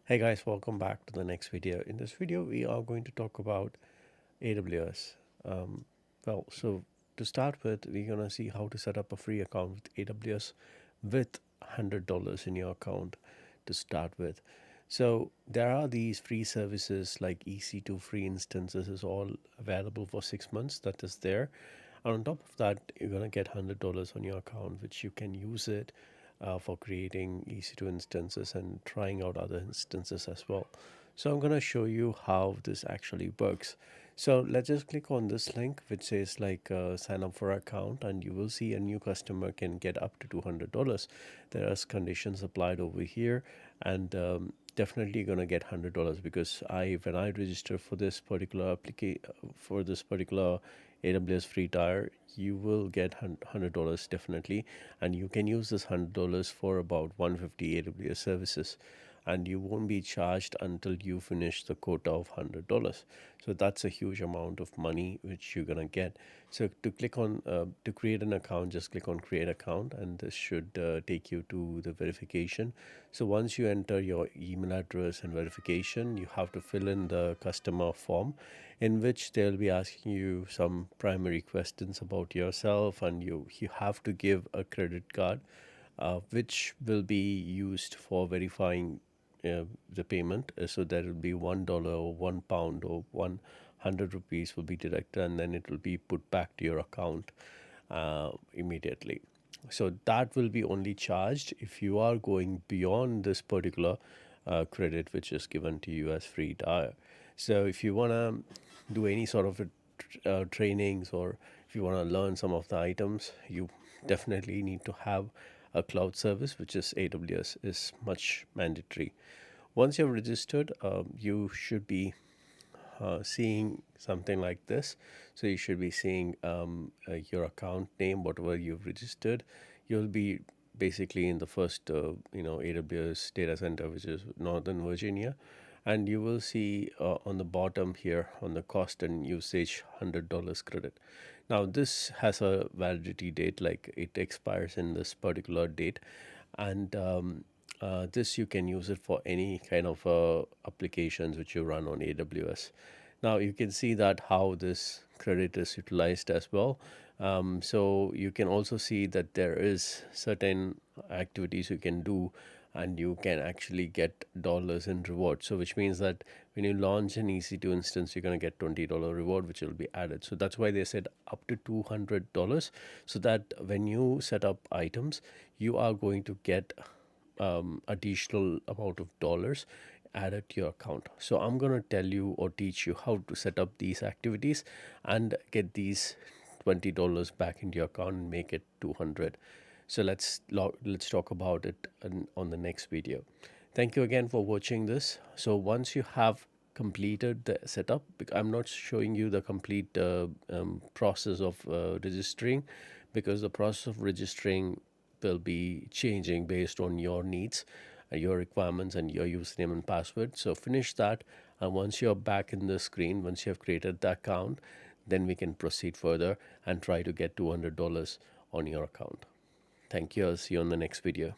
Hey guys, welcome back to the next video. In this video, we are going to talk about AWS. Um, so to start with, we're gonna see how to set up a free account with AWS with $100 in your account to start with. So there are these free services like EC2 free instances is all available for 6 months. That is there. And on top of that, you're gonna get $100 on your account, which you can use it for creating EC2 instances and trying out other instances as well. So I'm going to show you how this actually works. So let's just click on this link which says like sign up for account, and you will see a new customer can get up to $200. There are conditions applied over here, and definitely going to get $100 because when I register for this particular application for this particular AWS free tire, you will get $100 definitely, and you can use this $100 for about 150 AWS services, and you won't be charged until you finish the quota of $100. So that's a huge amount of money which you're gonna get. So to create an account, just click on create account, and this should take you to the verification. So once you enter your email address and verification, you have to fill in the customer form, in which they'll be asking you some primary questions about yourself, and you have to give a credit card, which will be used for verifying the payment. So there will be $1 or £1 or 100 rupees will be deducted, and then it will be put back to your account immediately. So that will be only charged if you are going beyond this particular credit which is given to you as free tire. So if you want to do any sort of trainings, or if you want to learn some of the items, you definitely need to have a cloud service, which is AWS, is much mandatory. Once you've registered, you should be seeing something like this. So you should be seeing your account name, whatever you've registered. You'll be basically in the first, AWS data center, which is Northern Virginia, and you will see on the bottom here on the cost and usage $100 credit. Now this has a validity date, like it expires in this particular date, and this you can use it for any kind of applications which you run on AWS. Now you can see that how this credit is utilized as well. So you can also see that there is certain activities you can do, and you can actually get dollars in reward. So which means that when you launch an EC2 instance, you're going to get $20 reward, which will be added. So that's why they said up to $200, so that when you set up items, you are going to get additional amount of dollars added to your account. So I'm going to tell you or teach you how to set up these activities and get these $20 back into your account and make it 200. So let's talk about it on the next video. Thank you again for watching this. So once you have completed the setup, I'm not showing you the complete process of registering, because the process of registering will be changing based on your needs, your requirements, and your username and password. So finish that, and once you're back in the screen, once you have created the account, then we can proceed further and try to get $200 on your account. Thank you. I'll see you on the next video.